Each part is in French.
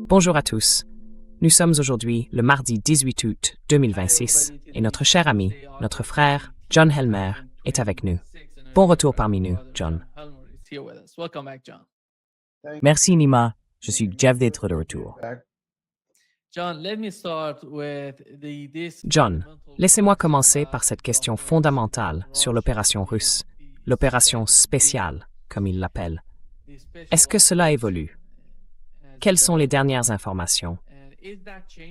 Bonjour à tous. Nous sommes aujourd'hui le mardi 18 août 2026 et notre cher ami, notre frère, John Helmer, est avec nous. Bon retour parmi nous, John. Merci Nima, je suis Jeff d'être de retour. John, laissez-moi commencer par cette question fondamentale sur l'opération russe, l'opération spéciale, comme il l'appelle. Est-ce que cela évolue? Quelles sont les dernières informations?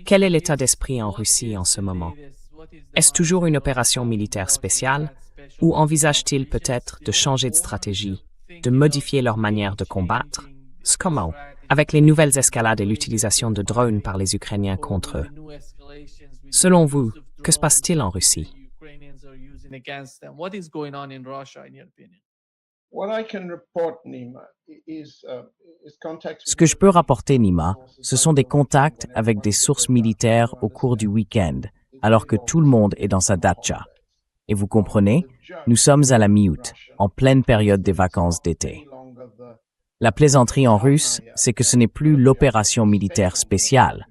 Quel est l'état d'esprit en Russie en ce moment? Est-ce toujours une opération militaire spéciale ou envisage-t-il peut-être de changer de stratégie, de modifier leur manière de combattre? Comment? Avec les nouvelles escalades et l'utilisation de drones par les Ukrainiens contre eux. Selon vous, que se passe-t-il en Russie? Ce que je peux rapporter, Nima, ce sont des contacts avec des sources militaires au cours du week-end, alors que tout le monde est dans sa datcha. Et vous comprenez, nous sommes à la mi-août, en pleine période des vacances d'été. La plaisanterie en russe, c'est que ce n'est plus l'opération militaire spéciale,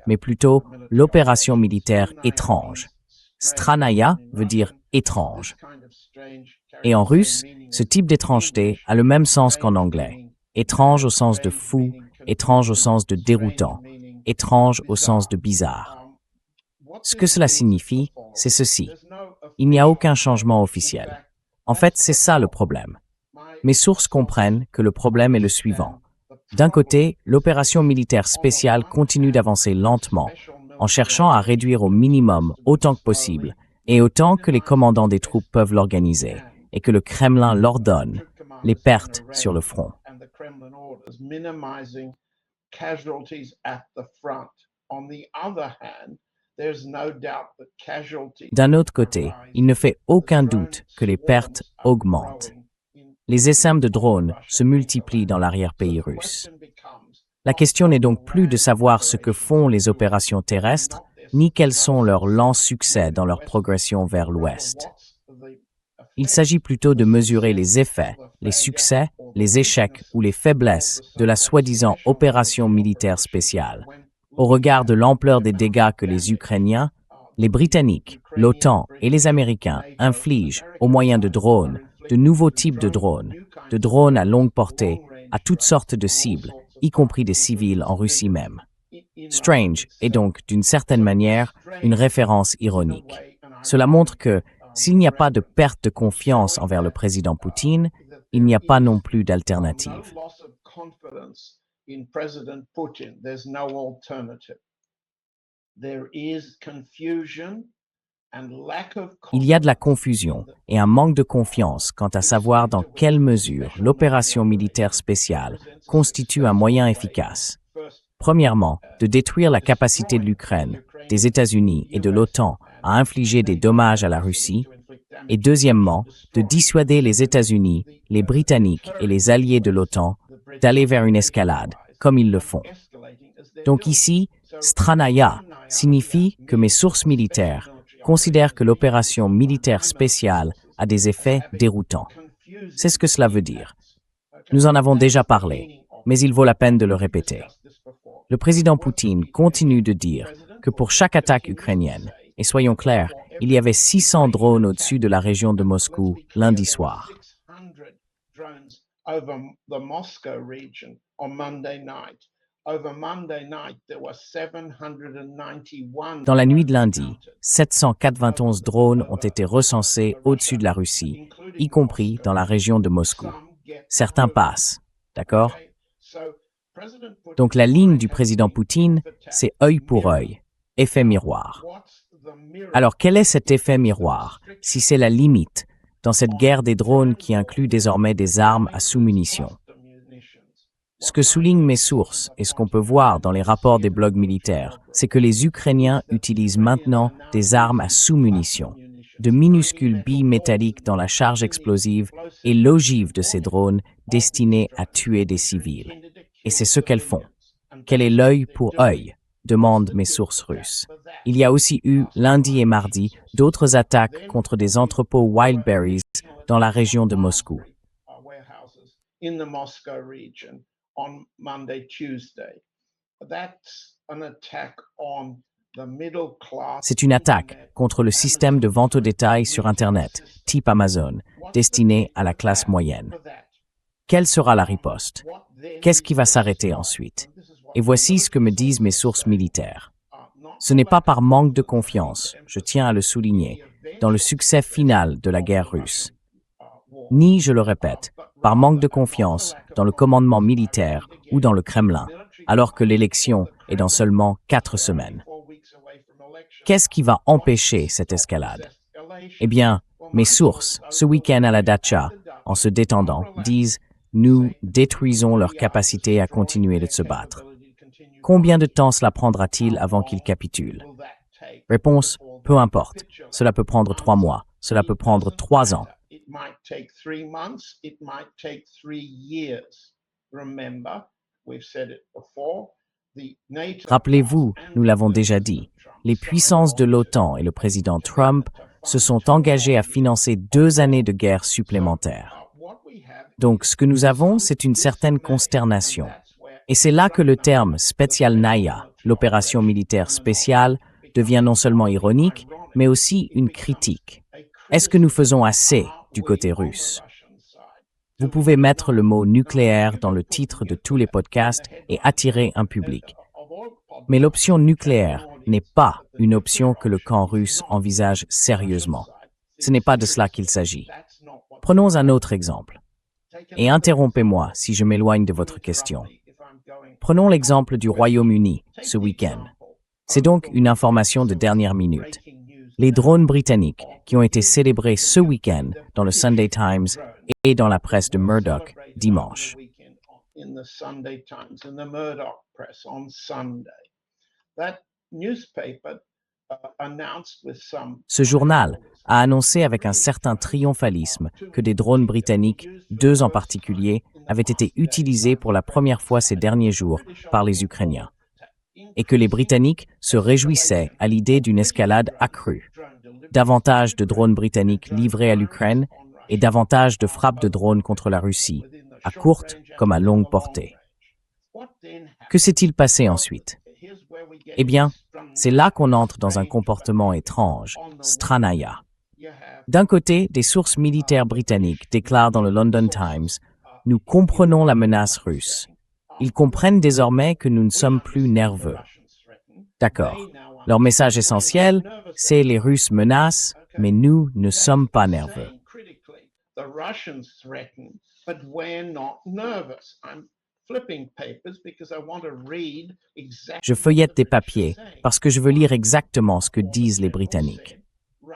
mais plutôt l'opération militaire étrange. Stranaya veut dire étrange. Et en russe, ce type d'étrangeté a le même sens qu'en anglais. Étrange au sens de fou, étrange au sens de déroutant, étrange au sens de bizarre. Ce que cela signifie, c'est ceci. Il n'y a aucun changement officiel. En fait, c'est ça le problème. Mes sources comprennent que le problème est le suivant. D'un côté, l'opération militaire spéciale continue d'avancer lentement, en cherchant à réduire au minimum autant que possible, et autant que les commandants des troupes peuvent l'organiser, et que le Kremlin l'ordonne, les pertes sur le front. D'un autre côté, il ne fait aucun doute que les pertes augmentent. Les essaims de drones se multiplient dans l'arrière-pays russe. La question n'est donc plus de savoir ce que font les opérations terrestres, ni quels sont leurs lents succès dans leur progression vers l'ouest. Il s'agit plutôt de mesurer les effets, les succès, les échecs ou les faiblesses de la soi-disant opération militaire spéciale, au regard de l'ampleur des dégâts que les Ukrainiens, les Britanniques, l'OTAN et les Américains infligent au moyen de drones, de nouveaux types de drones à longue portée, à toutes sortes de cibles, y compris des civils en Russie même. Strange est donc, d'une certaine manière, une référence ironique. Cela montre que, s'il n'y a pas de perte de confiance envers le président Poutine, il n'y a pas non plus d'alternative. Il y a de la confusion et un manque de confiance quant à savoir dans quelle mesure l'opération militaire spéciale constitue un moyen efficace. Premièrement, de détruire la capacité de l'Ukraine, des États-Unis et de l'OTAN à infliger des dommages à la Russie, et deuxièmement, de dissuader les États-Unis, les Britanniques et les alliés de l'OTAN d'aller vers une escalade, comme ils le font. Donc ici, Stranaya signifie que mes sources militaires considèrent que l'opération militaire spéciale a des effets déroutants. C'est ce que cela veut dire. Nous en avons déjà parlé, mais il vaut la peine de le répéter. Le président Poutine continue de dire que pour chaque attaque ukrainienne, et soyons clairs, il y avait 600 drones au-dessus de la région de Moscou lundi soir. Dans la nuit de lundi, 791 drones ont été recensés au-dessus de la Russie, y compris dans la région de Moscou. Certains passent, d'accord? Donc la ligne du président Poutine, c'est œil pour œil, effet miroir. Alors quel est cet effet miroir, si c'est la limite, dans cette guerre des drones qui inclut désormais des armes à sous-munitions? Ce que soulignent mes sources et ce qu'on peut voir dans les rapports des blogs militaires, c'est que les Ukrainiens utilisent maintenant des armes à sous-munitions, de minuscules billes métalliques dans la charge explosive et l'ogive de ces drones destinés à tuer des civils. Et c'est ce qu'elles font. Quel est l'œil pour œil? Demandent mes sources russes. Il y a aussi eu, lundi et mardi, d'autres attaques contre des entrepôts Wildberries dans la région de Moscou. on Monday, Tuesday. That's an attack on the middle class. C'est une attaque contre le système de vente au détail sur Internet, type Amazon, destiné à la classe moyenne. Quelle sera la riposte? Qu'est-ce qui va s'arrêter ensuite? Et voici ce que me disent mes sources militaires. Ce n'est pas par manque de confiance, je tiens à le souligner, dans le succès final de la guerre russe, ni, je le répète, par manque de confiance dans le commandement militaire ou dans le Kremlin, alors que l'élection est dans seulement 4 semaines. Qu'est-ce qui va empêcher cette escalade? Eh bien, mes sources, ce week-end à la Dacha, en se détendant, disent « Nous détruisons leur capacité à continuer de se battre ». Combien de temps cela prendra-t-il avant qu'ils capitulent? Réponse, peu importe. Cela peut prendre 3 mois, cela peut prendre 3 ans. Rappelez-vous, nous l'avons déjà dit, les puissances de l'OTAN et le président Trump se sont engagés à financer 2 années de guerre supplémentaires. Donc, ce que nous avons, c'est une certaine consternation. Et c'est là que le terme Spetselnaya, l'opération militaire spéciale, devient non seulement ironique, mais aussi une critique. Est-ce que nous faisons assez du côté russe? Vous pouvez mettre le mot nucléaire dans le titre de tous les podcasts et attirer un public. Mais l'option nucléaire n'est pas une option que le camp russe envisage sérieusement. Ce n'est pas de cela qu'il s'agit. Prenons un autre exemple. Et interrompez-moi si je m'éloigne de votre question. Prenons l'exemple du Royaume-Uni ce week-end. C'est donc une information de dernière minute. Les drones britanniques qui ont été célébrés ce week-end dans le Sunday Times et dans la presse de Murdoch dimanche. Ce journal a annoncé avec un certain triomphalisme que des drones britanniques, 2 en particulier, avaient été utilisés pour la première fois ces derniers jours par les Ukrainiens, et que les Britanniques se réjouissaient à l'idée d'une escalade accrue. Davantage de drones britanniques livrés à l'Ukraine et davantage de frappes de drones contre la Russie, à courte comme à longue portée. Que s'est-il passé ensuite? Eh bien, c'est là qu'on entre dans un comportement étrange, Stranaya. D'un côté, des sources militaires britanniques déclarent dans le London Times « Nous comprenons la menace russe. Ils comprennent désormais que nous ne sommes plus nerveux. » D'accord. Leur message essentiel, c'est « Les Russes menacent, mais nous ne sommes pas nerveux. » Je feuillette des papiers parce que je veux lire exactement ce que disent les Britanniques.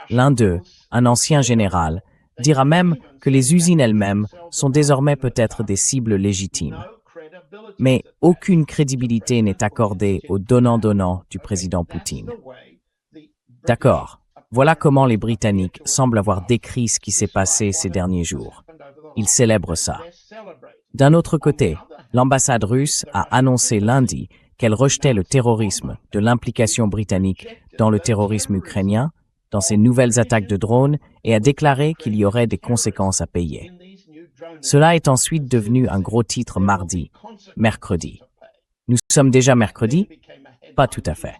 L'un d'eux, un ancien général, dira même que les usines elles-mêmes sont désormais peut-être des cibles légitimes. Mais aucune crédibilité n'est accordée au donnant-donnant du président Poutine. D'accord, voilà comment les Britanniques semblent avoir décrit ce qui s'est passé ces derniers jours. Ils célèbrent ça. D'un autre côté, l'ambassade russe a annoncé lundi qu'elle rejetait le terrorisme de l'implication britannique dans le terrorisme ukrainien, dans ces nouvelles attaques de drones, et a déclaré qu'il y aurait des conséquences à payer. Cela est ensuite devenu un gros titre mardi, mercredi. Nous sommes déjà mercredi? Pas tout à fait.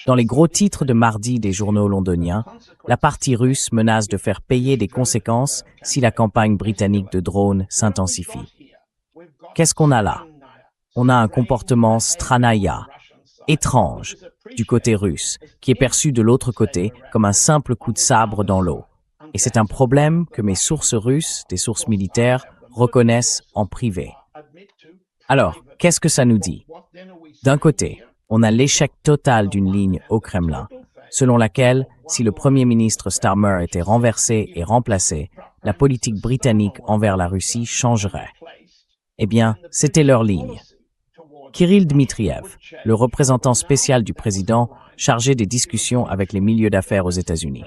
Dans les gros titres de mardi des journaux londoniens, la partie russe menace de faire payer des conséquences si la campagne britannique de drones s'intensifie. Qu'est-ce qu'on a là? On a un comportement Stranaya, étrange, du côté russe, qui est perçu de l'autre côté comme un simple coup de sabre dans l'eau. Et c'est un problème que mes sources russes, des sources militaires, reconnaissent en privé. Alors, qu'est-ce que ça nous dit? D'un côté, on a l'échec total d'une ligne au Kremlin, selon laquelle, si le Premier ministre Starmer était renversé et remplacé, la politique britannique envers la Russie changerait. Eh bien, c'était leur ligne. Kirill Dmitriev, le représentant spécial du président, chargé des discussions avec les milieux d'affaires aux États-Unis.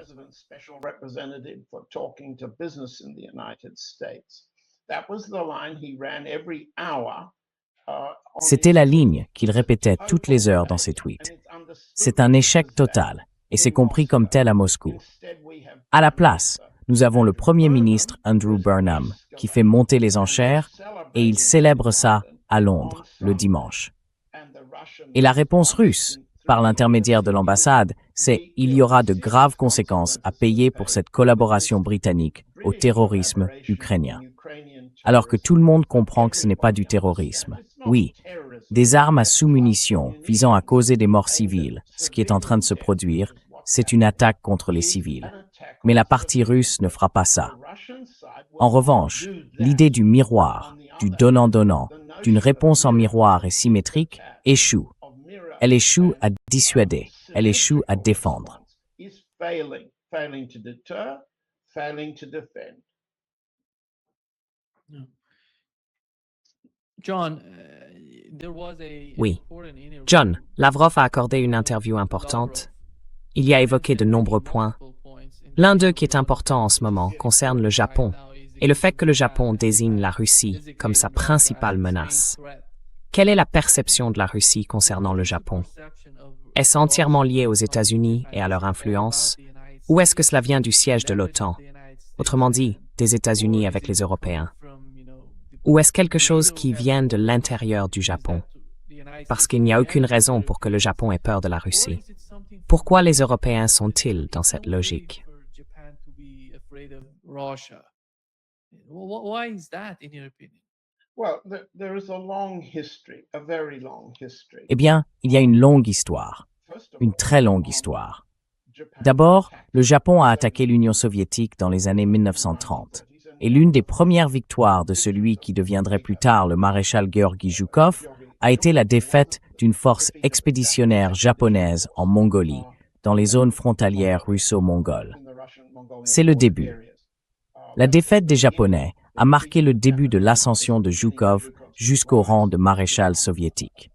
C'était la ligne qu'il répétait toutes les heures dans ses tweets. C'est un échec total, et c'est compris comme tel à Moscou. À la place, nous avons le Premier ministre Andrew Burnham qui fait monter les enchères et il célèbre ça à Londres le dimanche. Et la réponse russe, par l'intermédiaire de l'ambassade, c'est « il y aura de graves conséquences à payer pour cette collaboration britannique au terrorisme ukrainien ». Alors que tout le monde comprend que ce n'est pas du terrorisme. Oui, des armes à sous-munitions visant à causer des morts civiles, ce qui est en train de se produire, c'est une attaque contre les civils. Mais la partie russe ne fera pas ça. En revanche, l'idée du miroir, du donnant-donnant, d'une réponse en miroir et symétrique, échoue. Elle échoue à dissuader, elle échoue à défendre. Oui. John, Lavrov a accordé une interview importante. Il y a évoqué de nombreux points. L'un d'eux qui est important en ce moment concerne le Japon et le fait que le Japon désigne la Russie comme sa principale menace. Quelle est la perception de la Russie concernant le Japon? Est-ce entièrement lié aux États-Unis et à leur influence? Ou est-ce que cela vient du siège de l'OTAN? Autrement dit, des États-Unis avec les Européens? Ou est-ce quelque chose qui vient de l'intérieur du Japon? Parce qu'il n'y a aucune raison pour que le Japon ait peur de la Russie. Pourquoi les Européens sont-ils dans cette logique? Eh bien, il y a une longue histoire, une très longue histoire. D'abord, le Japon a attaqué l'Union soviétique dans les années 1930. Et l'une des premières victoires de celui qui deviendrait plus tard le maréchal Georgi Zhukov a été la défaite d'une force expéditionnaire japonaise en Mongolie, dans les zones frontalières russo-mongoles. C'est le début. La défaite des Japonais a marqué le début de l'ascension de Zhukov jusqu'au rang de maréchal soviétique.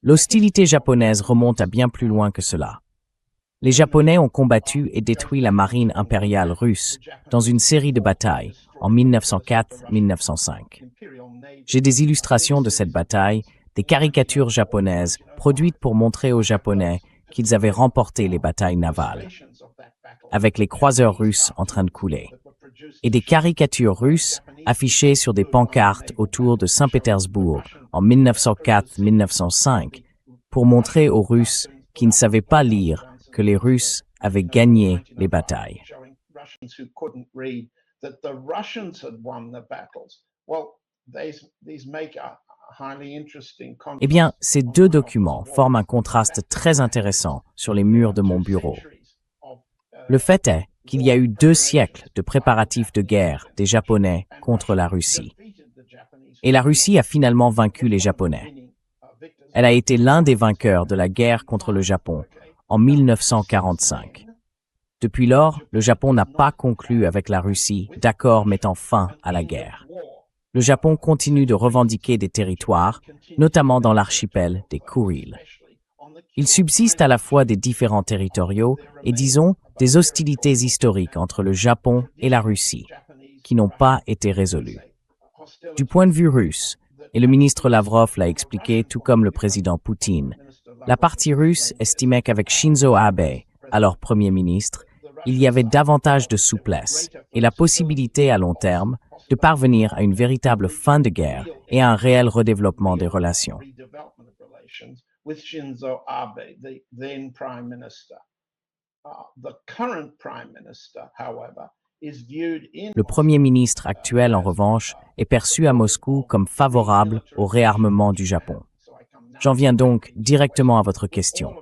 L'hostilité japonaise remonte à bien plus loin que cela. Les Japonais ont combattu et détruit la marine impériale russe dans une série de batailles en 1904-1905. J'ai des illustrations de cette bataille, des caricatures japonaises produites pour montrer aux Japonais qu'ils avaient remporté les batailles navales, avec les croiseurs russes en train de couler, et des caricatures russes affichées sur des pancartes autour de Saint-Pétersbourg en 1904-1905 pour montrer aux Russes qui ne savaient pas lire que les Russes avaient gagné les batailles. Eh bien, ces deux documents forment un contraste très intéressant sur les murs de mon bureau. Le fait est qu'il y a eu 2 siècles de préparatifs de guerre des Japonais contre la Russie. Et la Russie a finalement vaincu les Japonais. Elle a été l'un des vainqueurs de la guerre contre le Japon en 1945. Depuis lors, le Japon n'a pas conclu avec la Russie d'accord mettant fin à la guerre. Le Japon continue de revendiquer des territoires, notamment dans l'archipel des Kuriles. Il subsiste à la fois des différends territoriaux et, disons, des hostilités historiques entre le Japon et la Russie, qui n'ont pas été résolues. Du point de vue russe, et le ministre Lavrov l'a expliqué tout comme le président Poutine, la partie russe estimait qu'avec Shinzo Abe, alors Premier ministre, il y avait davantage de souplesse et la possibilité à long terme de parvenir à une véritable fin de guerre et à un réel redéveloppement des relations. Le Premier ministre actuel, en revanche, est perçu à Moscou comme favorable au réarmement du Japon. J'en viens donc directement à votre question.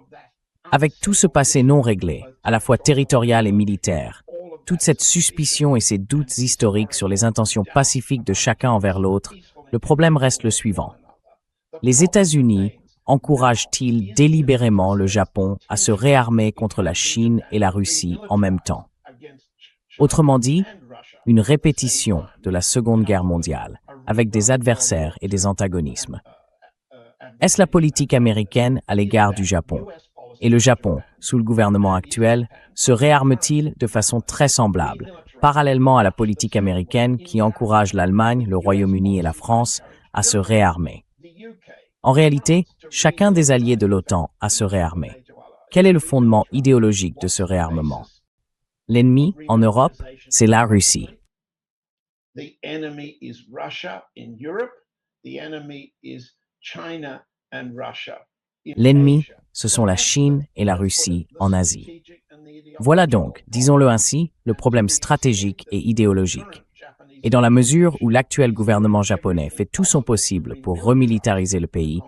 Avec tout ce passé non réglé, à la fois territorial et militaire, toute cette suspicion et ces doutes historiques sur les intentions pacifiques de chacun envers l'autre, le problème reste le suivant. Les États-Unis encouragent-ils délibérément le Japon à se réarmer contre la Chine et la Russie en même temps? Autrement dit, une répétition de la Seconde Guerre mondiale, avec des adversaires et des antagonismes. Est-ce la politique américaine à l'égard du Japon? Et le Japon, sous le gouvernement actuel, se réarme-t-il de façon très semblable, parallèlement à la politique américaine qui encourage l'Allemagne, le Royaume-Uni et la France à se réarmer? En réalité, chacun des alliés de l'OTAN a se réarmé. Quel est le fondement idéologique de ce réarmement? L'ennemi, en Europe, c'est la Russie. The enemy is Russia in Europe. The enemy is China and Russia in L'ennemi, Asia. ce sont la Chine et la Russie en Asie. Voilà donc, disons-le ainsi, le problème stratégique et idéologique. Et dans la mesure où l'actuel gouvernement japonais fait tout son possible pour remilitariser le pays,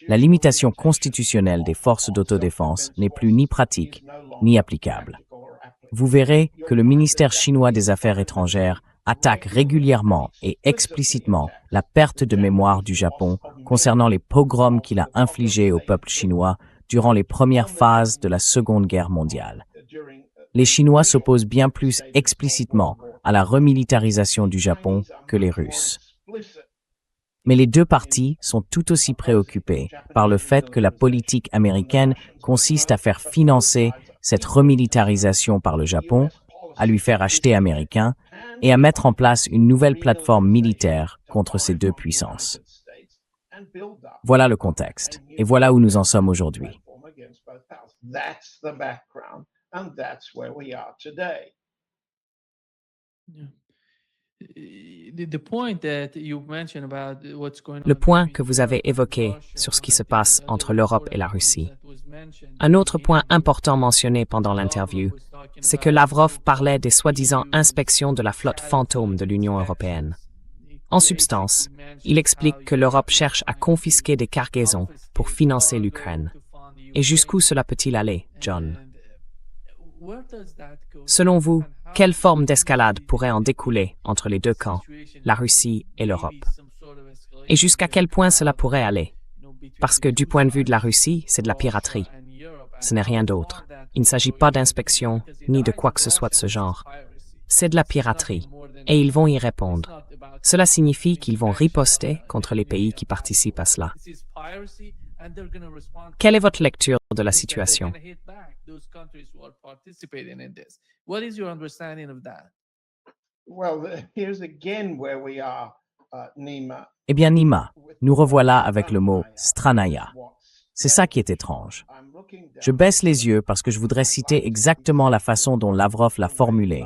la limitation constitutionnelle des forces d'autodéfense n'est plus ni pratique ni applicable. Vous verrez que le ministère chinois des Affaires étrangères attaque régulièrement et explicitement la perte de mémoire du Japon concernant les pogroms qu'il a infligés au peuple chinois durant les premières phases de la Seconde Guerre mondiale. Les Chinois s'opposent bien plus explicitement à la remilitarisation du Japon que les Russes. Mais les deux parties sont tout aussi préoccupées par le fait que la politique américaine consiste à faire financer cette remilitarisation par le Japon, à lui faire acheter américain et à mettre en place une nouvelle plateforme militaire contre ces deux puissances. Voilà le contexte, et voilà où nous en sommes aujourd'hui. That's the background, and that's where we are today. Le point que vous avez évoqué sur ce qui se passe entre l'Europe et la Russie. Un autre point important mentionné pendant l'interview, c'est que Lavrov parlait des soi-disant inspections de la flotte fantôme de l'Union européenne. En substance, il explique que l'Europe cherche à confisquer des cargaisons pour financer l'Ukraine. Et jusqu'où cela peut-il aller, John? Selon vous, quelle forme d'escalade pourrait en découler entre les deux camps, la Russie et l'Europe? Et jusqu'à quel point cela pourrait aller? Parce que du point de vue de la Russie, c'est de la piraterie. Ce n'est rien d'autre. Il ne s'agit pas d'inspection, ni de quoi que ce soit de ce genre. C'est de la piraterie, et ils vont y répondre. Cela signifie qu'ils vont riposter contre les pays qui participent à cela. Quelle est votre lecture de la situation? Well, here's again where we are, Nima. Eh bien, Nima, nous revoilà avec le mot stranaya. C'est ça qui est étrange. Je baisse les yeux parce que je voudrais citer exactement la façon dont Lavrov l'a formulé,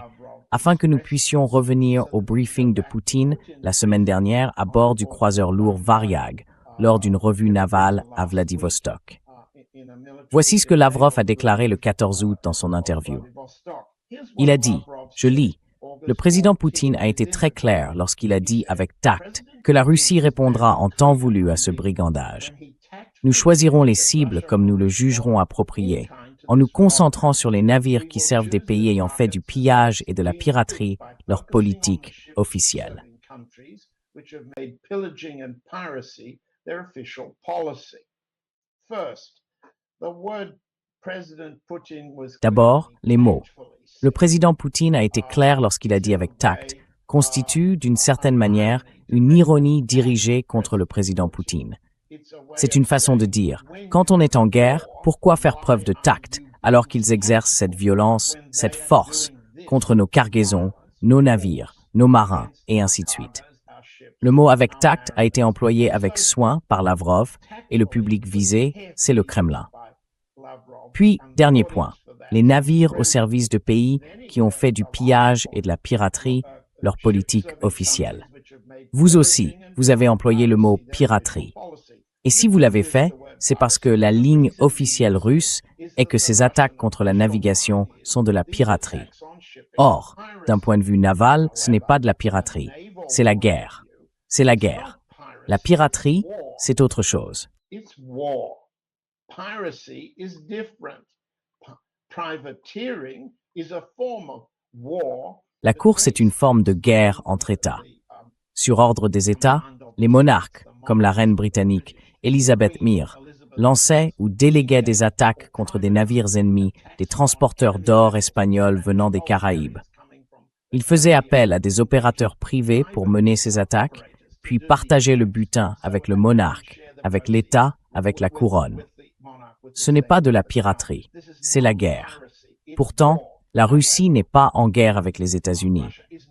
afin que nous puissions revenir au briefing de Poutine la semaine dernière à bord du croiseur lourd Varyag, lors d'une revue navale à Vladivostok. Voici ce que Lavrov a déclaré le 14 août dans son interview. Il a dit, je lis, « Le président Poutine a été très clair lorsqu'il a dit avec tact que la Russie répondra en temps voulu à ce brigandage. Nous choisirons les cibles comme nous le jugerons approprié, en nous concentrant sur les navires qui servent des pays ayant fait du pillage et de la piraterie leur politique officielle. » D'abord, les mots. Le président Poutine a été clair lorsqu'il a dit avec tact, constitue, d'une certaine manière, une ironie dirigée contre le président Poutine. C'est une façon de dire, quand on est en guerre, pourquoi faire preuve de tact alors qu'ils exercent cette violence, cette force contre nos cargaisons, nos navires, nos marins, et ainsi de suite. Le mot avec tact a été employé avec soin par Lavrov, et le public visé, c'est le Kremlin. Puis, dernier point, les navires au service de pays qui ont fait du pillage et de la piraterie leur politique officielle. Vous aussi, vous avez employé le mot piraterie. Et si vous l'avez fait, c'est parce que la ligne officielle russe est que ces attaques contre la navigation sont de la piraterie. Or, d'un point de vue naval, ce n'est pas de la piraterie, c'est la guerre. C'est la guerre. La piraterie, c'est autre chose. Piracy is different. Privateering is a form of war. La course est une forme de guerre entre États. Sur ordre des États, les monarques, comme la reine britannique Elizabeth Myre, lançaient ou déléguaient des attaques contre des navires ennemis, des transporteurs d'or espagnols venant des Caraïbes. Ils faisaient appel à des opérateurs privés pour mener ces attaques, puis partager le butin avec le monarque, avec l'État, avec la couronne. Ce n'est pas de la piraterie, c'est la guerre. Pourtant, la Russie n'est pas en guerre avec les États-Unis,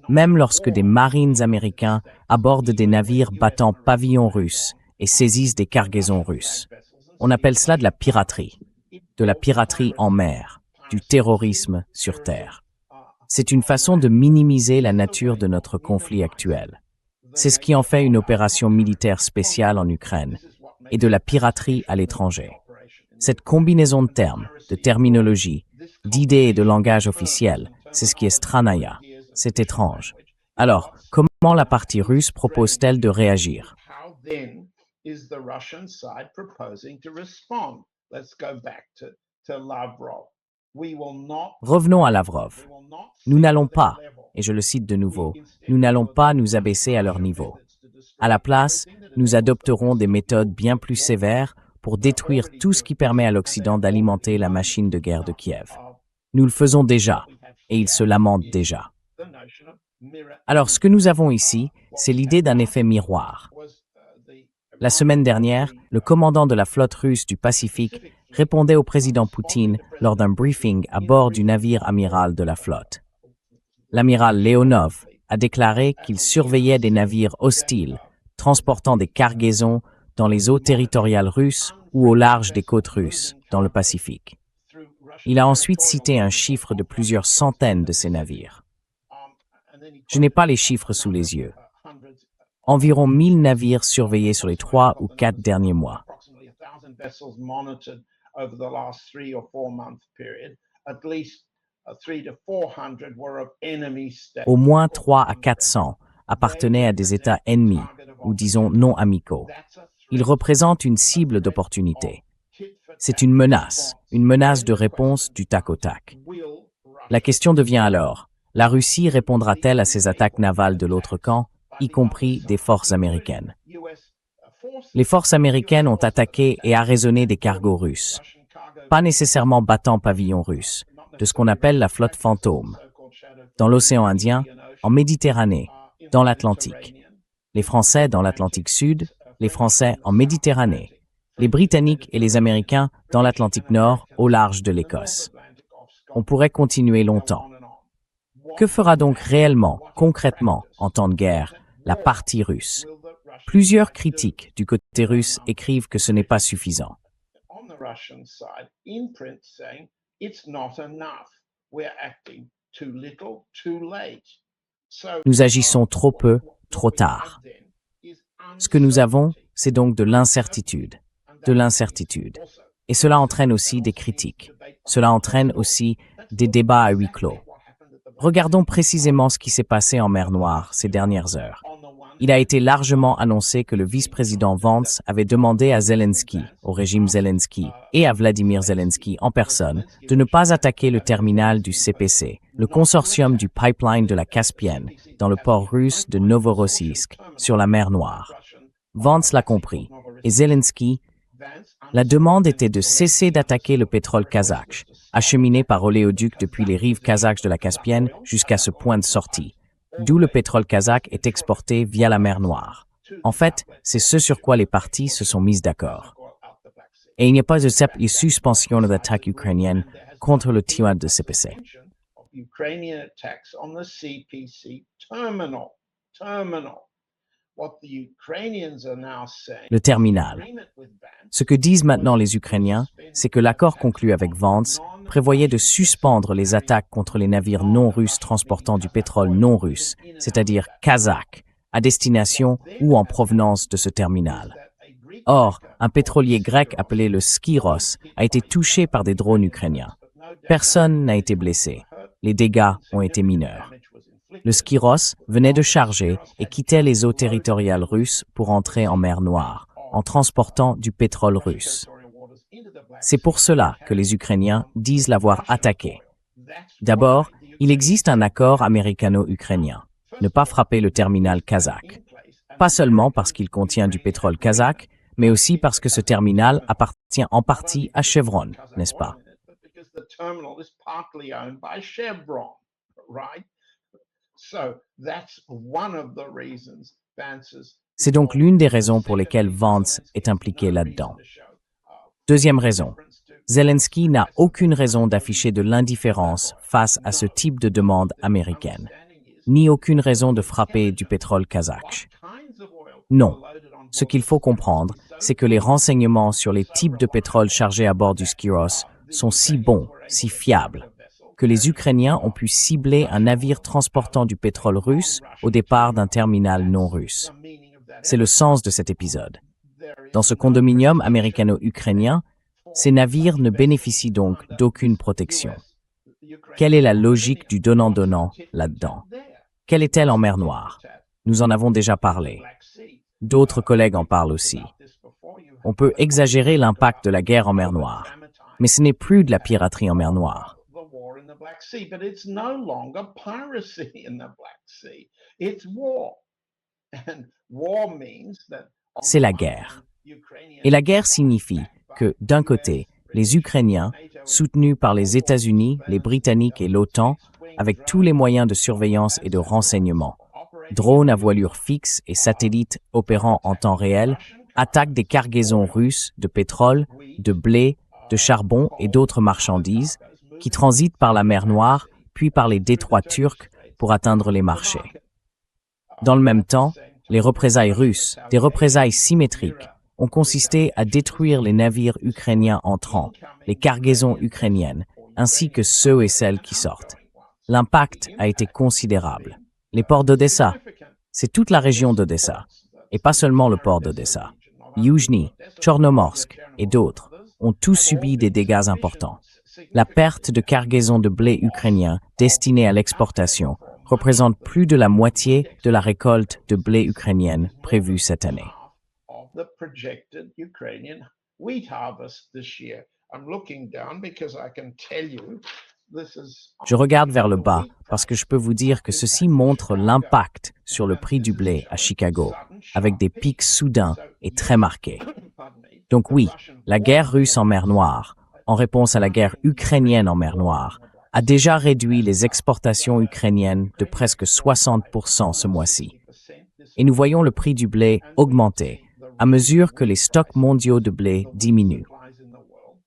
même lorsque des marines américains abordent des navires battant pavillon russe et saisissent des cargaisons russes. On appelle cela de la piraterie. de la piraterie en mer, du terrorisme sur terre. C'est une façon de minimiser la nature de notre conflit actuel. C'est ce qui en fait une opération militaire spéciale en Ukraine et de la piraterie à l'étranger. Cette combinaison de termes, de terminologie, d'idées et de langage officiel, c'est ce qui est Stranaya. C'est étrange. Alors, comment la partie russe propose-t-elle de réagir? Revenons à Lavrov. Nous n'allons pas, et je le cite de nouveau, nous n'allons pas nous abaisser à leur niveau. À la place, nous adopterons des méthodes bien plus sévères pour détruire tout ce qui permet à l'Occident d'alimenter la machine de guerre de Kiev. Nous le faisons déjà, et ils se lamentent déjà. Alors, ce que nous avons ici, c'est l'idée d'un effet miroir. La semaine dernière, le commandant de la flotte russe du Pacifique répondait au président Poutine lors d'un briefing à bord du navire amiral de la flotte. L'amiral Leonov a déclaré qu'il surveillait des navires hostiles transportant des cargaisons dans les eaux territoriales russes ou au large des côtes russes, dans le Pacifique. Il a ensuite cité un chiffre de plusieurs centaines de ces navires. Je n'ai pas les chiffres sous les yeux. Environ 1000 navires surveillés sur les 3 ou 4 derniers mois. Au moins 3 à 400 appartenaient à des États ennemis, ou disons non amicaux. Ils représentent une cible d'opportunité. C'est une menace de réponse du tac au tac. La question devient alors, la Russie répondra-t-elle à ces attaques navales de l'autre camp, y compris des forces américaines? Les forces américaines ont attaqué et arraisonné des cargos russes, pas nécessairement battant pavillon russe, de ce qu'on appelle la flotte fantôme, dans l'océan Indien, en Méditerranée, dans l'Atlantique. Les Français dans l'Atlantique Sud, les Français en Méditerranée, les Britanniques et les Américains dans l'Atlantique Nord, au large de l'Écosse. On pourrait continuer longtemps. Que fera donc réellement, concrètement, en temps de guerre, la partie russe? Plusieurs critiques du côté russe écrivent que ce n'est pas suffisant. Nous agissons trop peu, trop tard. Ce que nous avons, c'est donc de l'incertitude. Et cela entraîne aussi des critiques. Cela entraîne aussi des débats à huis clos. Regardons précisément ce qui s'est passé en mer Noire ces dernières heures. Il a été largement annoncé que le vice-président Vance avait demandé à Zelensky, au régime Zelensky et à Vladimir Zelensky en personne, de ne pas attaquer le terminal du CPC, le consortium du pipeline de la Caspienne, dans le port russe de Novorossiysk, sur la mer Noire. Vance l'a compris, et Zelensky, la demande était de cesser d'attaquer le pétrole kazakh, acheminé par oléoduc depuis les rives kazakhs de la Caspienne jusqu'à ce point de sortie, d'où le pétrole kazakh est exporté via la mer Noire. En fait, c'est ce sur quoi les parties se sont mises d'accord. Et il n'y a pas de suspension de l'attaque ukrainienne contre le terminal de CPC. Le terminal. Ce que disent maintenant les Ukrainiens, c'est que l'accord conclu avec Vance prévoyait de suspendre les attaques contre les navires non russes transportant du pétrole non russe, c'est-à-dire kazakh, à destination ou en provenance de ce terminal. Or, un pétrolier grec appelé le Skiros a été touché par des drones ukrainiens. Personne n'a été blessé. Les dégâts ont été mineurs. Le Skiros venait de charger et quittait les eaux territoriales russes pour entrer en mer Noire, en transportant du pétrole russe. C'est pour cela que les Ukrainiens disent l'avoir attaqué. D'abord, il existe un accord américano-ukrainien, ne pas frapper le terminal kazakh. Pas seulement parce qu'il contient du pétrole kazakh, mais aussi parce que ce terminal appartient en partie à Chevron, n'est-ce pas? C'est donc l'une des raisons pour lesquelles Vance est impliqué là-dedans. Deuxième raison, Zelensky n'a aucune raison d'afficher de l'indifférence face à ce type de demande américaine, ni aucune raison de frapper du pétrole kazakh. Non, Ce qu'il faut comprendre, c'est que les renseignements sur les types de pétrole chargés à bord du Skyros sont si bons, si fiables, que les Ukrainiens ont pu cibler un navire transportant du pétrole russe au départ d'un terminal non russe. C'est le sens de cet épisode. Dans ce condominium américano-ukrainien, ces navires ne bénéficient donc d'aucune protection. Quelle est la logique du donnant-donnant là-dedans? Quelle est-elle en mer Noire? Nous en avons déjà parlé. D'autres collègues en parlent aussi. On peut exagérer l'impact de la guerre en mer Noire, mais ce n'est plus de la piraterie en mer Noire. C'est la guerre. Et la guerre signifie que, d'un côté, les Ukrainiens, soutenus par les États-Unis, les Britanniques et l'OTAN, avec tous les moyens de surveillance et de renseignement, drones à voilure fixe et satellites opérant en temps réel, attaquent des cargaisons russes de pétrole, de blé, de charbon et d'autres marchandises qui transitent par la mer Noire, puis par les détroits turcs pour atteindre les marchés. Dans le même temps, les représailles russes, des représailles symétriques, ont consisté à détruire les navires ukrainiens entrants, les cargaisons ukrainiennes, ainsi que ceux et celles qui sortent. L'impact a été considérable. Les ports d'Odessa, c'est toute la région d'Odessa, et pas seulement le port d'Odessa. Yuzhny, Tchornomorsk et d'autres ont tous subi des dégâts importants. La perte de cargaisons de blé ukrainien destinées à l'exportation représente plus de la moitié de la récolte de blé ukrainienne prévue cette année. Je regarde vers le bas parce que je peux vous dire que ceci montre l'impact sur le prix du blé à Chicago, avec des pics soudains et très marqués. Donc oui, la guerre russe en mer Noire, en réponse à la guerre ukrainienne en mer Noire, a déjà réduit les exportations ukrainiennes de presque 60% ce mois-ci. Et nous voyons le prix du blé augmenter à mesure que les stocks mondiaux de blé diminuent.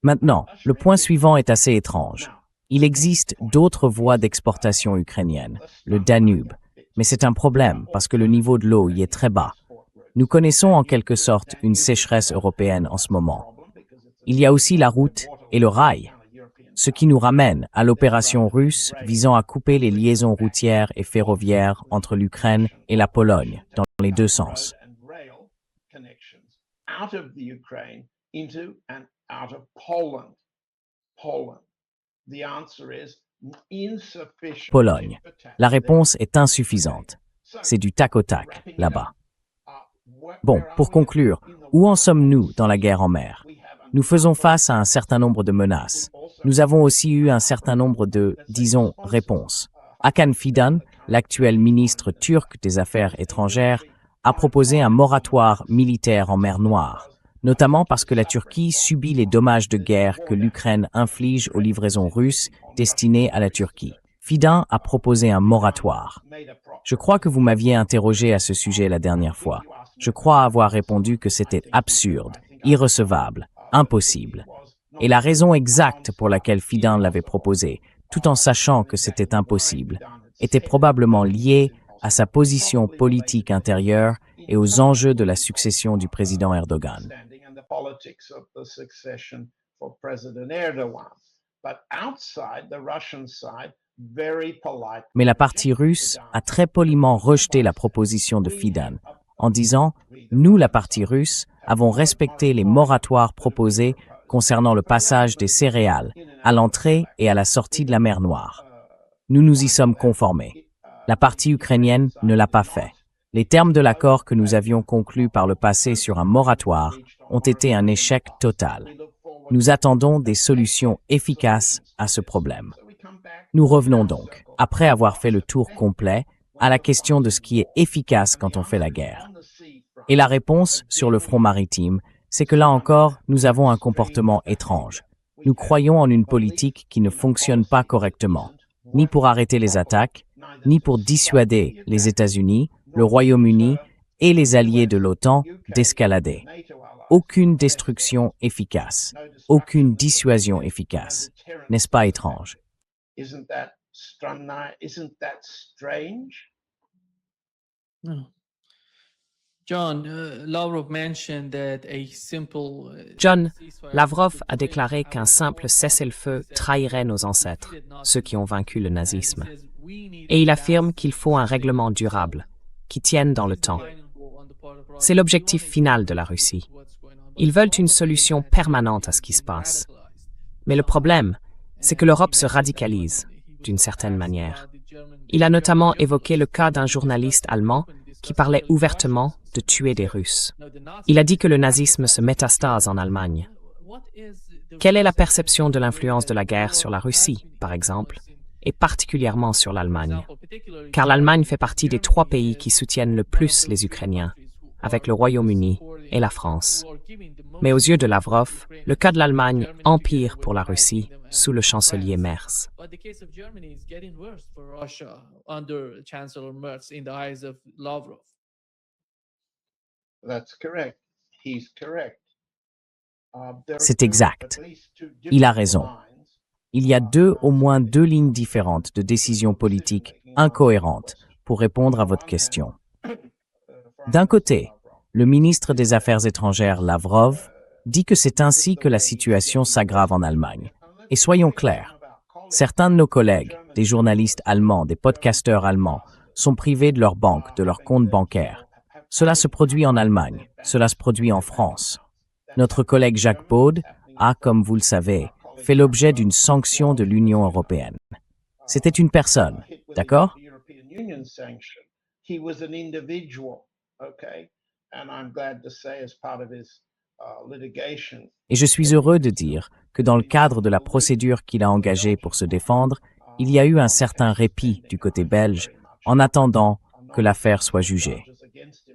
Maintenant, le point suivant est assez étrange. Il existe d'autres voies d'exportation ukrainiennes, le Danube, mais c'est un problème parce que le niveau de l'eau y est très bas. Nous connaissons en quelque sorte une sécheresse européenne en ce moment. Il y a aussi la route et le rail, ce qui nous ramène à l'opération russe visant à couper les liaisons routières et ferroviaires entre l'Ukraine et la Pologne, dans les deux sens. Pologne. La réponse est insuffisante. C'est du tac au tac, là-bas. Bon, pour conclure, où en sommes-nous dans la guerre en mer? Nous faisons face à un certain nombre de menaces. Nous avons aussi eu un certain nombre de, disons, réponses. Hakan Fidan, l'actuel ministre turc des Affaires étrangères, a proposé un moratoire militaire en mer Noire, notamment parce que la Turquie subit les dommages de guerre que l'Ukraine inflige aux livraisons russes destinées à la Turquie. Fidan a proposé un moratoire. Je crois que vous m'aviez interrogé à ce sujet la dernière fois. Je crois avoir répondu que c'était absurde, irrecevable, impossible. Et la raison exacte pour laquelle Fidan l'avait proposé, tout en sachant que c'était impossible, était probablement liée à sa position politique intérieure et aux enjeux de la succession du président Erdogan. Mais la partie russe a très poliment rejeté la proposition de Fidan, en disant « Nous, la partie russe, avons respecté les moratoires proposés concernant le passage des céréales à l'entrée et à la sortie de la mer Noire. Nous nous y sommes conformés. La partie ukrainienne ne l'a pas fait. Les termes de l'accord que nous avions conclu par le passé sur un moratoire ont été un échec total. Nous attendons des solutions efficaces à ce problème. Nous revenons donc, après avoir fait le tour complet, à la question de ce qui est efficace quand on fait la guerre. Et la réponse sur le front maritime, c'est que là encore, nous avons un comportement étrange. Nous croyons en une politique qui ne fonctionne pas correctement, ni pour arrêter les attaques, ni pour dissuader les États-Unis, le Royaume-Uni et les alliés de l'OTAN d'escalader. Aucune destruction efficace, aucune dissuasion efficace. N'est-ce pas étrange? Isn't that strange? Non. John, Lavrov a déclaré qu'un simple cessez-le-feu trahirait nos ancêtres, ceux qui ont vaincu le nazisme. Et il affirme qu'il faut un règlement durable, qui tienne dans le temps. C'est l'objectif final de la Russie. Ils veulent une solution permanente à ce qui se passe. Mais le problème, c'est que l'Europe se radicalise, d'une certaine manière. Il a notamment évoqué le cas d'un journaliste allemand qui parlait ouvertement de tuer des Russes. Il a dit que le nazisme se métastase en Allemagne. Quelle est la perception de l'influence de la guerre sur la Russie, par exemple, et particulièrement sur l'Allemagne? Car l'Allemagne fait partie des 3 pays qui soutiennent le plus les Ukrainiens, avec le Royaume-Uni et la France. Mais aux yeux de Lavrov, le cas de l'Allemagne empire pour la Russie sous le chancelier Merz. C'est exact. Il a raison. Il y a au moins deux lignes différentes de décisions politiques incohérentes pour répondre à votre question. D'un côté, le ministre des Affaires étrangères Lavrov dit que c'est ainsi que la situation s'aggrave en Allemagne. Et soyons clairs, certains de nos collègues, des journalistes allemands, des podcasteurs allemands, sont privés de leur banque, de leur compte bancaire. Cela se produit en Allemagne, cela se produit en France. Notre collègue Jacques Baud a, comme vous le savez, fait l'objet d'une sanction de l'Union européenne. C'était une personne, d'accord? Et je suis heureux de dire que dans le cadre de la procédure qu'il a engagée pour se défendre, il y a eu un certain répit du côté belge en attendant que l'affaire soit jugée.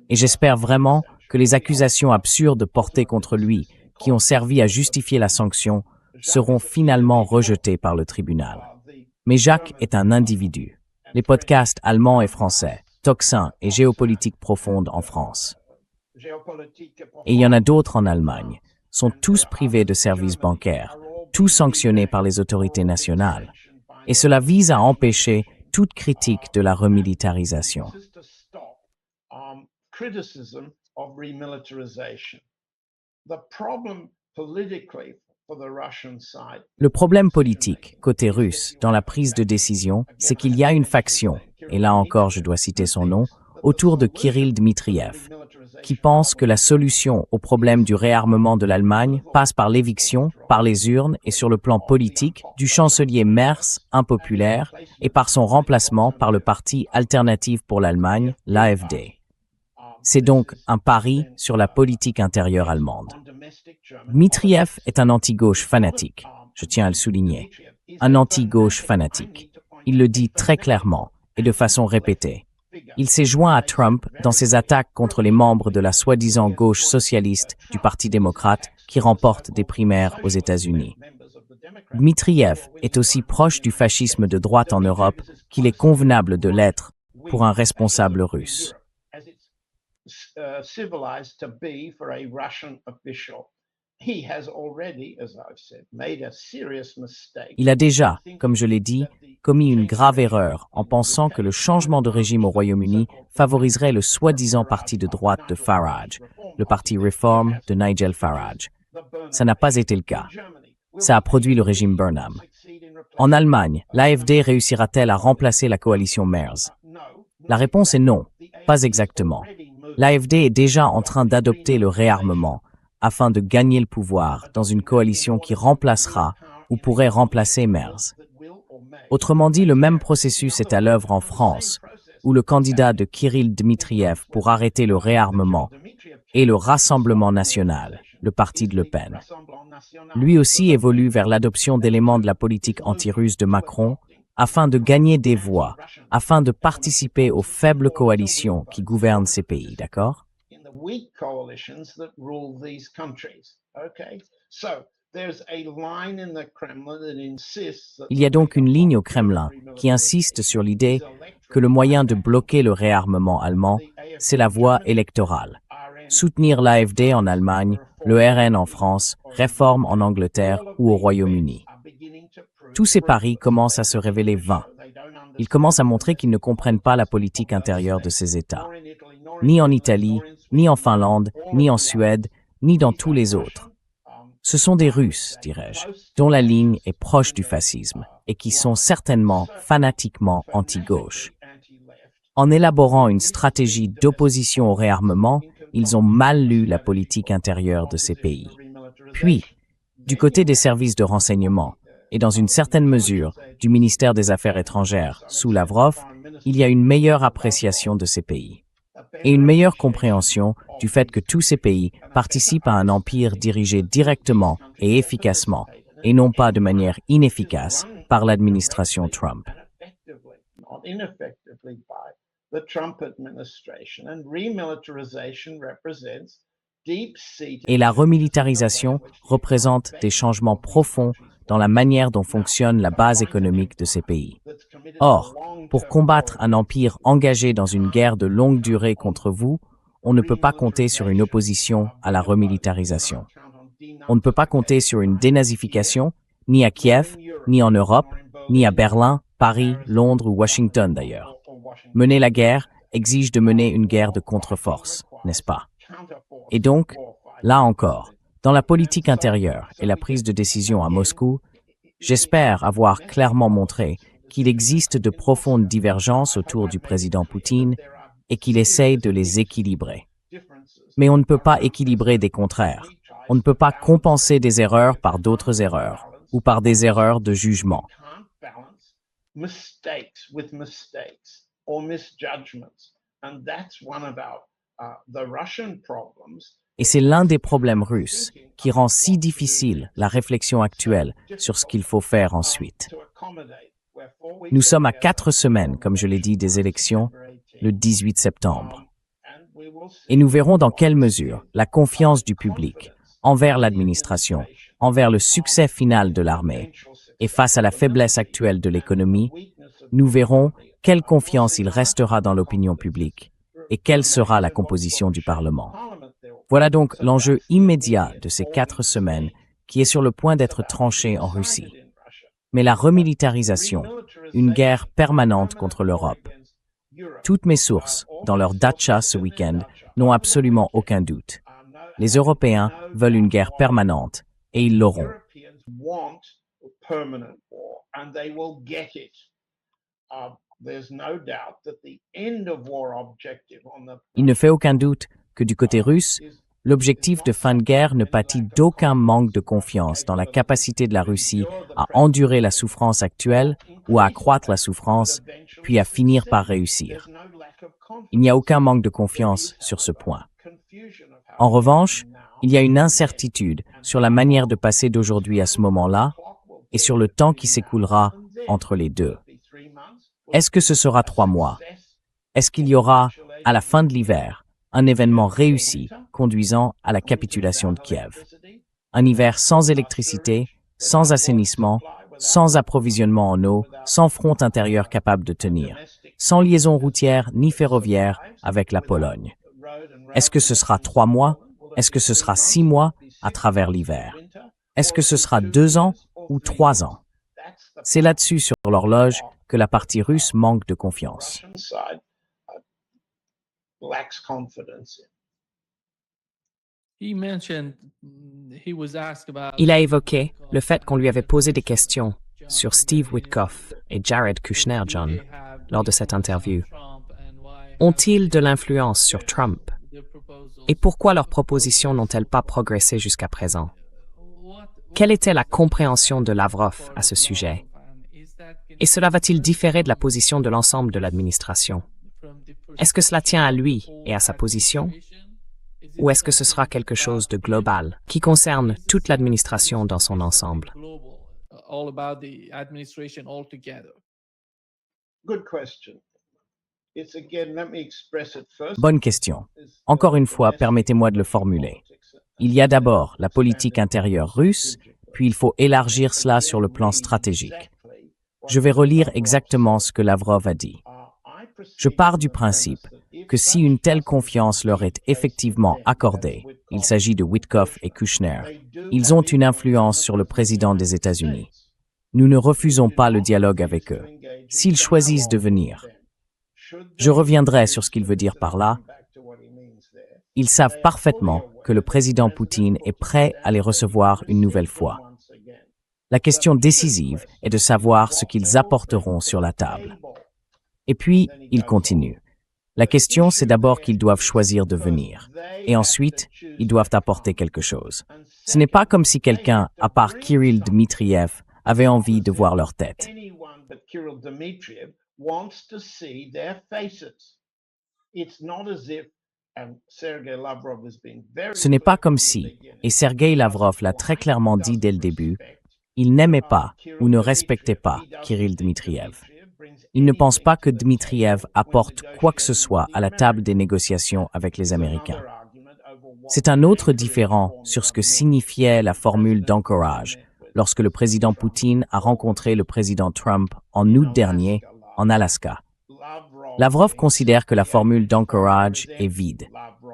Et j'espère vraiment que les accusations absurdes portées contre lui, qui ont servi à justifier la sanction, seront finalement rejetées par le tribunal. Mais Jacques est un individu. Les podcasts allemands et français, Toxin et Géopolitique profonde en France, et il y en a d'autres en Allemagne, sont tous privés de services bancaires, tous sanctionnés par les autorités nationales. Et cela vise à empêcher toute critique de la remilitarisation. Le problème politique, côté russe, dans la prise de décision, c'est qu'il y a une faction, et là encore je dois citer son nom, autour de Kirill Dmitriev, qui pense que la solution au problème du réarmement de l'Allemagne passe par l'éviction, par les urnes et sur le plan politique du chancelier Merz, impopulaire, et par son remplacement par le parti Alternative pour l'Allemagne, l'AfD. C'est donc un pari sur la politique intérieure allemande. Dmitriev est un anti-gauche fanatique, je tiens à le souligner, un anti-gauche fanatique. Il le dit très clairement et de façon répétée. Il s'est joint à Trump dans ses attaques contre les membres de la soi-disant gauche socialiste du Parti démocrate qui remporte des primaires aux États-Unis. Dmitriev est aussi proche du fascisme de droite en Europe qu'il est convenable de l'être pour un responsable russe. Il a déjà, comme je l'ai dit, commis une grave erreur en pensant que le changement de régime au Royaume-Uni favoriserait le soi-disant parti de droite de Farage, le parti Reform de Nigel Farage. Ça n'a pas été le cas. Ça a produit le régime Burnham. En Allemagne, l'AfD réussira-t-elle à remplacer la coalition Merz? La réponse est non, pas exactement. L'AfD est déjà en train d'adopter le réarmement afin de gagner le pouvoir dans une coalition qui remplacera ou pourrait remplacer Merz. Autrement dit, le même processus est à l'œuvre en France, où le candidat de Kirill Dmitriev pour arrêter le réarmement est le Rassemblement national, le parti de Le Pen. Lui aussi évolue vers l'adoption d'éléments de la politique anti-russe de Macron afin de gagner des voix, afin de participer aux faibles coalitions qui gouvernent ces pays, d'accord? Il y a donc une ligne au Kremlin qui insiste sur l'idée que le moyen de bloquer le réarmement allemand, c'est la voie électorale. Soutenir l'AfD en Allemagne, le RN en France, Réforme en Angleterre ou au Royaume-Uni. Tous ces paris commencent à se révéler vains. Ils commencent à montrer qu'ils ne comprennent pas la politique intérieure de ces États, ni en Italie, ni en Finlande, ni en Suède, ni dans tous les autres. Ce sont des Russes, dirais-je, dont la ligne est proche du fascisme et qui sont certainement fanatiquement anti-gauche. En élaborant une stratégie d'opposition au réarmement, ils ont mal lu la politique intérieure de ces pays. Puis, du côté des services de renseignement, et dans une certaine mesure du ministère des Affaires étrangères sous Lavrov, il y a une meilleure appréciation de ces pays et une meilleure compréhension du fait que tous ces pays participent à un empire dirigé directement et efficacement, et non pas de manière inefficace par l'administration Trump. Et la remilitarisation représente des changements profonds dans la manière dont fonctionne la base économique de ces pays. Or, pour combattre un empire engagé dans une guerre de longue durée contre vous, on ne peut pas compter sur une opposition à la remilitarisation. On ne peut pas compter sur une dénazification, ni à Kiev, ni en Europe, ni à Berlin, Paris, Londres ou Washington d'ailleurs. Mener la guerre exige de mener une guerre de contre-force, n'est-ce pas? Et donc, là encore, dans la politique intérieure et la prise de décision à Moscou, j'espère avoir clairement montré qu'il existe de profondes divergences autour du président Poutine et qu'il essaye de les équilibrer. Mais on ne peut pas équilibrer des contraires. On ne peut pas compenser des erreurs par d'autres erreurs ou par des erreurs de jugement. Et c'est l'un des problèmes russes qui rend si difficile la réflexion actuelle sur ce qu'il faut faire ensuite. Nous sommes à 4 semaines, comme je l'ai dit, des élections, le 18 septembre. Et nous verrons dans quelle mesure la confiance du public envers l'administration, envers le succès final de l'armée, et face à la faiblesse actuelle de l'économie, nous verrons quelle confiance il restera dans l'opinion publique et quelle sera la composition du Parlement. Voilà donc l'enjeu immédiat de ces 4 semaines qui est sur le point d'être tranché en Russie. Mais la remilitarisation, une guerre permanente contre l'Europe. Toutes mes sources, dans leur datcha ce week-end, n'ont absolument aucun doute. Les Européens veulent une guerre permanente, et ils l'auront. Il ne fait aucun doute que du côté russe, l'objectif de fin de guerre ne pâtit d'aucun manque de confiance dans la capacité de la Russie à endurer la souffrance actuelle ou à accroître la souffrance, puis à finir par réussir. Il n'y a aucun manque de confiance sur ce point. En revanche, il y a une incertitude sur la manière de passer d'aujourd'hui à ce moment-là et sur le temps qui s'écoulera entre les deux. Est-ce que ce sera 3 mois? Est-ce qu'il y aura, à la fin de l'hiver, un événement réussi conduisant à la capitulation de Kiev? Un hiver sans électricité, sans assainissement, sans approvisionnement en eau, sans front intérieur capable de tenir, sans liaison routière ni ferroviaire avec la Pologne. Est-ce que ce sera 3 mois? Est-ce que ce sera 6 mois à travers l'hiver? Est-ce que ce sera 2 ans ou 3 ans? C'est là-dessus, sur l'horloge, que la partie russe manque de confiance. Il a évoqué le fait qu'on lui avait posé des questions sur Steve Witkoff et Jared Kushner, John, lors de cette interview. Ont-ils de l'influence sur Trump? Et pourquoi leurs propositions n'ont-elles pas progressé jusqu'à présent? Quelle était la compréhension de Lavrov à ce sujet? Et cela va-t-il différer de la position de l'ensemble de l'administration? Est-ce que cela tient à lui et à sa position? Ou est-ce que ce sera quelque chose de global qui concerne toute l'administration dans son ensemble? Bonne question. Encore une fois, permettez-moi de le formuler. Il y a d'abord la politique intérieure russe, puis il faut élargir cela sur le plan stratégique. Je vais relire exactement ce que Lavrov a dit. Je pars du principe que si une telle confiance leur est effectivement accordée, il s'agit de Witkoff et Kushner, ils ont une influence sur le président des États-Unis. Nous ne refusons pas le dialogue avec eux. S'ils choisissent de venir, je reviendrai sur ce qu'il veut dire par là. Ils savent parfaitement que le président Poutine est prêt à les recevoir une nouvelle fois. La question décisive est de savoir ce qu'ils apporteront sur la table. Et puis, il continue. La question, c'est d'abord qu'ils doivent choisir de venir. Et ensuite, ils doivent apporter quelque chose. Ce n'est pas comme si quelqu'un, à part Kirill Dmitriev, avait envie de voir leur tête. Ce n'est pas comme si, et Sergei Lavrov l'a très clairement dit dès le début, il n'aimait pas ou ne respectait pas Kirill Dmitriev. Il ne pense pas que Dmitriev apporte quoi que ce soit à la table des négociations avec les Américains. C'est un autre différend sur ce que signifiait la formule d'encourage lorsque le président Poutine a rencontré le président Trump en août dernier en Alaska. Lavrov considère que la formule d'encourage est vide.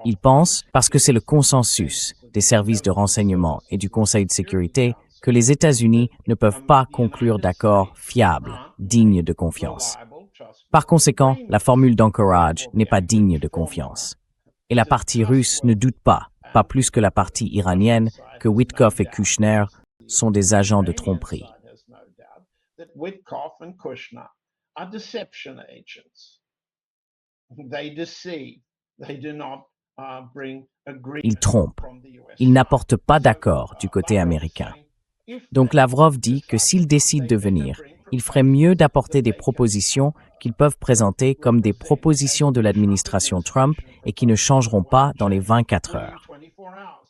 Il pense, parce que c'est le consensus des services de renseignement et du Conseil de sécurité, que les États-Unis ne peuvent pas conclure d'accords fiables, dignes de confiance. Par conséquent, la formule d'encourage n'est pas digne de confiance. Et la partie russe ne doute pas plus que la partie iranienne, que Witkoff et Kushner sont des agents de tromperie. Ils trompent. Ils n'apportent pas d'accord du côté américain. Donc Lavrov dit que s'ils décident de venir, il ferait mieux d'apporter des propositions qu'ils peuvent présenter comme des propositions de l'administration Trump et qui ne changeront pas dans les 24 heures.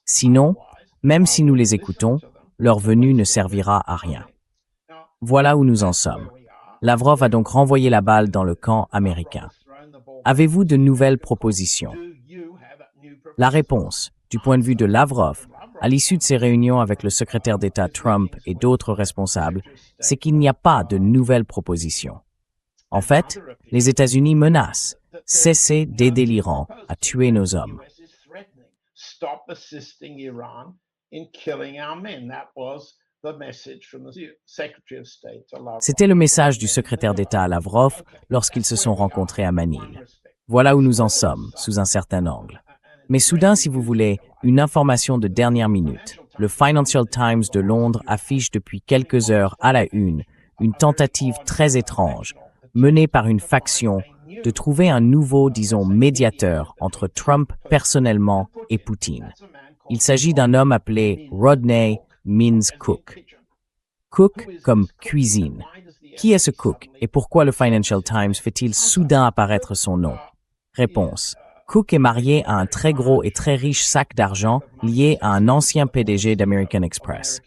Sinon, même si nous les écoutons, leur venue ne servira à rien. Voilà où nous en sommes. Lavrov a donc renvoyé la balle dans le camp américain. Avez-vous de nouvelles propositions? La réponse, du point de vue de Lavrov, à l'issue de ses réunions avec le secrétaire d'État Trump et d'autres responsables, c'est qu'il n'y a pas de nouvelles propositions. En fait, les États-Unis menacent « Cessez d'aider l'Iran à tuer nos hommes ». C'était le message du secrétaire d'État à Lavrov lorsqu'ils se sont rencontrés à Manille. Voilà où nous en sommes, sous un certain angle. Mais soudain, si vous voulez, une information de dernière minute. Le Financial Times de Londres affiche depuis quelques heures à la une tentative très étrange, menée par une faction, de trouver un nouveau, disons, médiateur entre Trump personnellement et Poutine. Il s'agit d'un homme appelé Rodney Mintz Cook. Cook comme cuisine. Qui est ce Cook et pourquoi le Financial Times fait-il soudain apparaître son nom? Réponse. Cook est marié à un très gros et très riche sac d'argent lié à un ancien PDG d'American Express.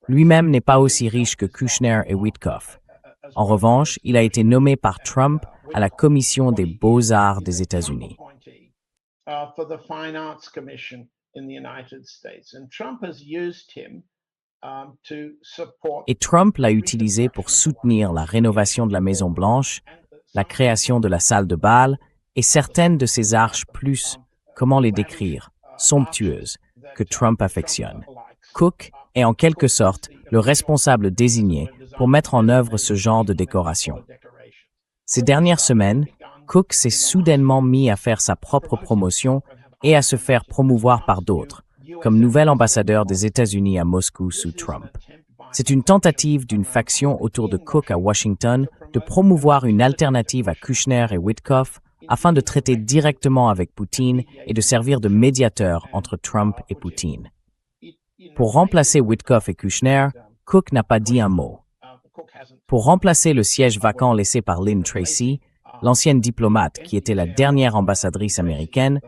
Lui-même n'est pas aussi riche que Kushner et Witkoff. En revanche, il a été nommé par Trump à la Commission des Beaux-Arts des États-Unis. Et Trump l'a utilisé pour soutenir la rénovation de la Maison-Blanche, la création de la salle de bal et certaines de ces arches plus, comment les décrire, somptueuses, que Trump affectionne. Cook est en quelque sorte le responsable désigné pour mettre en œuvre ce genre de décoration. Ces dernières semaines, Cook s'est soudainement mis à faire sa propre promotion et à se faire promouvoir par d'autres, comme nouvel ambassadeur des États-Unis à Moscou sous Trump. C'est une tentative d'une faction autour de Cook à Washington de promouvoir une alternative à Kushner et Witkoff afin de traiter directement avec Poutine et de servir de médiateur entre Trump et Poutine. Pour remplacer Witkoff et Kushner, Cook n'a pas dit un mot. Pour remplacer le siège vacant laissé par Lynn Tracy, l'ancienne diplomate qui était la dernière ambassadrice américaine,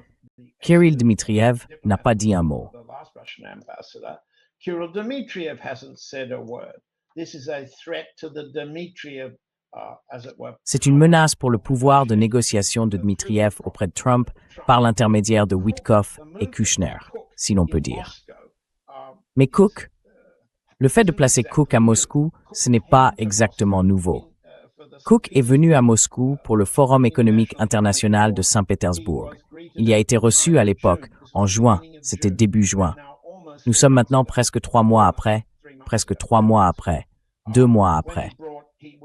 Kirill Dmitriev n'a pas dit un mot. C'est une menace pour le pouvoir de négociation de Dmitriev auprès de Trump par l'intermédiaire de Witkoff et Kushner, si l'on peut dire. Mais Cook, le fait de placer Cook à Moscou, ce n'est pas exactement nouveau. Cook est venu à Moscou pour le Forum économique international de Saint-Pétersbourg. Il y a été reçu à l'époque, en juin, c'était début juin. Nous sommes maintenant presque 3 mois après, 2 mois après.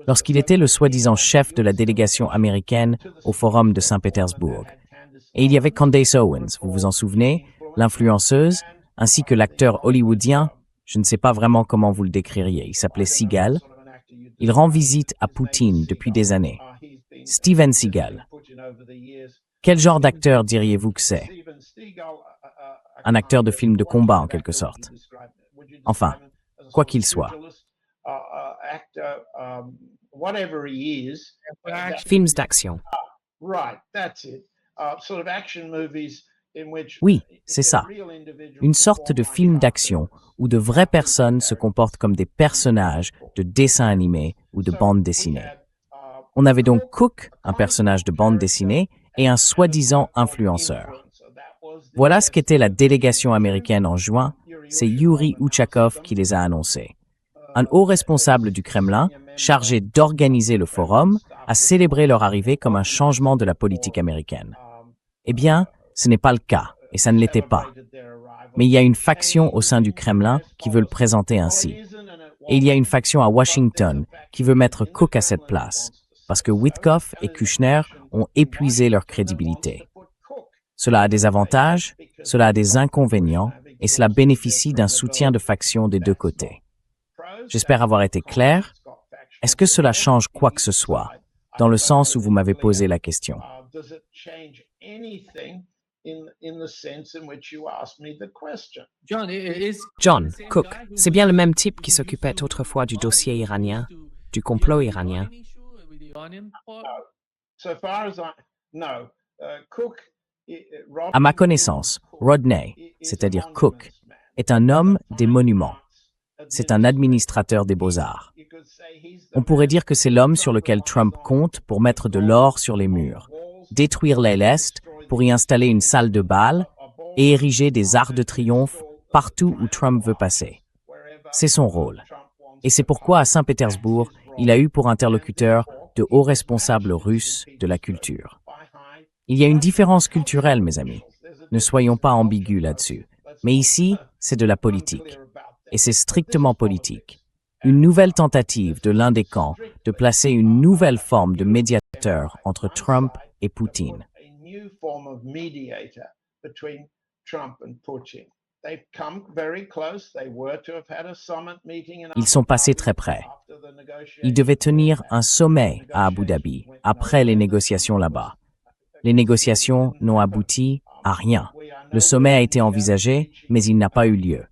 Lorsqu'il était le soi-disant chef de la délégation américaine au Forum de Saint-Pétersbourg. Et il y avait Candace Owens, vous vous en souvenez, l'influenceuse, ainsi que l'acteur hollywoodien, je ne sais pas vraiment comment vous le décririez, il s'appelait Seagal. Il rend visite à Poutine depuis des années. Steven Seagal. Quel genre d'acteur diriez-vous que c'est? Un acteur de film de combat en quelque sorte. Enfin, quoi qu'il soit. Films d'action. Oui, c'est ça. Une sorte de film d'action où de vraies personnes se comportent comme des personnages de dessins animés ou de bandes dessinées. On avait donc Cook, un personnage de bande dessinée, et un soi-disant influenceur. Voilà ce qu'était la délégation américaine en juin, c'est Yuri Ushakov qui les a annoncés. Un haut responsable du Kremlin, chargé d'organiser le forum, a célébré leur arrivée comme un changement de la politique américaine. Eh bien, ce n'est pas le cas, et ça ne l'était pas. Mais il y a une faction au sein du Kremlin qui veut le présenter ainsi. Et il y a une faction à Washington qui veut mettre Cook à cette place, parce que Witkoff et Kushner ont épuisé leur crédibilité. Cela a des avantages, cela a des inconvénients, et cela bénéficie d'un soutien de faction des deux côtés. J'espère avoir été clair. Est-ce que cela change quoi que ce soit, dans le sens où vous m'avez posé la question? John, Cook, c'est bien le même type qui s'occupait autrefois du dossier iranien, du complot iranien. À ma connaissance, Rodney, c'est-à-dire Cook, est un homme des monuments. C'est un administrateur des beaux-arts. On pourrait dire que c'est l'homme sur lequel Trump compte pour mettre de l'or sur les murs, détruire l'aile Est pour y installer une salle de bal et ériger des arcs de triomphe partout où Trump veut passer. C'est son rôle. Et c'est pourquoi à Saint-Pétersbourg, il a eu pour interlocuteur de hauts responsables russes de la culture. Il y a une différence culturelle, mes amis. Ne soyons pas ambigus là-dessus. Mais ici, c'est de la politique. Et c'est strictement politique. Une nouvelle tentative de l'un des camps de placer une nouvelle forme de médiateur entre Trump et Poutine. Ils sont passés très près. Ils devaient tenir un sommet à Abu Dhabi après les négociations là-bas. Les négociations n'ont abouti à rien. Le sommet a été envisagé, mais il n'a pas eu lieu.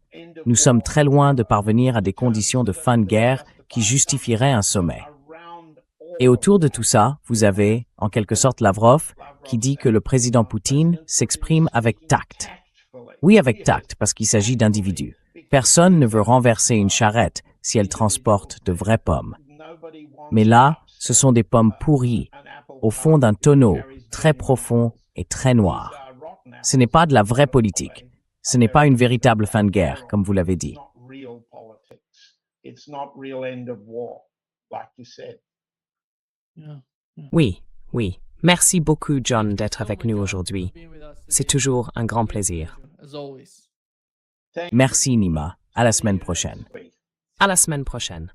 Nous sommes très loin de parvenir à des conditions de fin de guerre qui justifieraient un sommet. Et autour de tout ça, vous avez, en quelque sorte, Lavrov, qui dit que le président Poutine s'exprime avec tact. Oui, avec tact, parce qu'il s'agit d'individus. Personne ne veut renverser une charrette si elle transporte de vraies pommes. Mais là, ce sont des pommes pourries, au fond d'un tonneau très profond et très noir. Ce n'est pas de la vraie politique. Ce n'est pas une véritable fin de guerre, comme vous l'avez dit. Oui, oui. Merci beaucoup, John, d'être avec nous aujourd'hui. C'est toujours un grand plaisir. Merci, Nima. À la semaine prochaine. À la semaine prochaine.